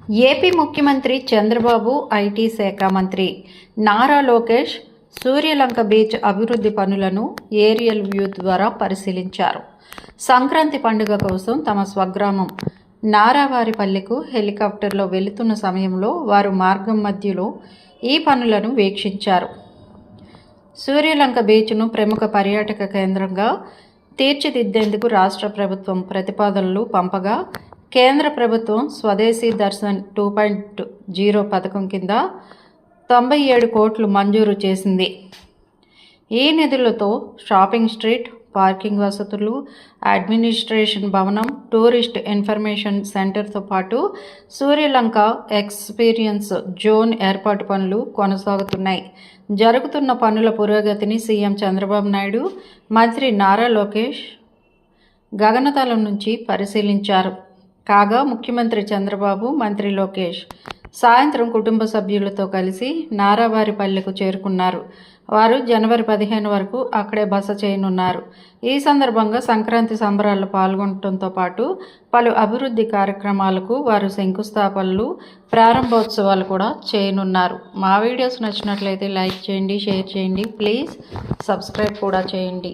AP ముఖ్యమంత్రి Chandrababu, IT శాఖ మంత్రి నారా లోకేష్ సూర్యలంక బీచ్ అభివృద్ధి పనులను ఏరియల్ వ్యూ ద్వారా పరిశీలించారు. సంక్రాంతి పండుగ కోసం తమ స్వగ్రామం నారావారిపల్లెకు హెలికాప్టర్లో వెళుతున్న సమయంలో వారు మార్గం మధ్యలో ఈ పనులను వీక్షించారు. సూర్యలంక బీచ్ను ప్రముఖ పర్యాటక కేంద్రంగా తీర్చిదిద్దేందుకు రాష్ట్ర ప్రభుత్వం ప్రతిపాదనలు పంపగా కేంద్ర ప్రభుత్వం స్వదేశీ దర్శన్ 2.0 పథకం కింద 97 కోట్లు మంజూరు చేసింది. ఈ నిధులతో షాపింగ్ స్ట్రీట్, పార్కింగ్ వసతులు, అడ్మినిస్ట్రేషన్ భవనం, టూరిస్ట్ ఇన్ఫర్మేషన్ సెంటర్తో పాటు సూర్యలంక ఎక్స్పీరియన్స్ జోన్ ఏర్పాటు పనులు కొనసాగుతున్నాయి. జరుగుతున్న పనుల పురోగతిని సీఎం చంద్రబాబు నాయుడు, మంత్రి నారా లోకేష్ గగనతలం నుంచి పరిశీలించారు. కాగా ముఖ్యమంత్రి చంద్రబాబు, మంత్రి లోకేష్ సాయంత్రం కుటుంబ సభ్యులతో కలిసి నారావారిపల్లెకు చేరుకున్నారు. వారు జనవరి 15 వరకు అక్కడే బస చేయనున్నారు. ఈ సందర్భంగా సంక్రాంతి సంబరాల్లో పాల్గొనడంతో పాటు పలు అభివృద్ధి కార్యక్రమాలకు వారు శంకుస్థాపనలు, ప్రారంభోత్సవాలు కూడా చేయనున్నారు. మా వీడియోస్ నచ్చినట్లయితే లైక్ చేయండి, షేర్ చేయండి, ప్లీజ్ సబ్స్క్రైబ్ కూడా చేయండి.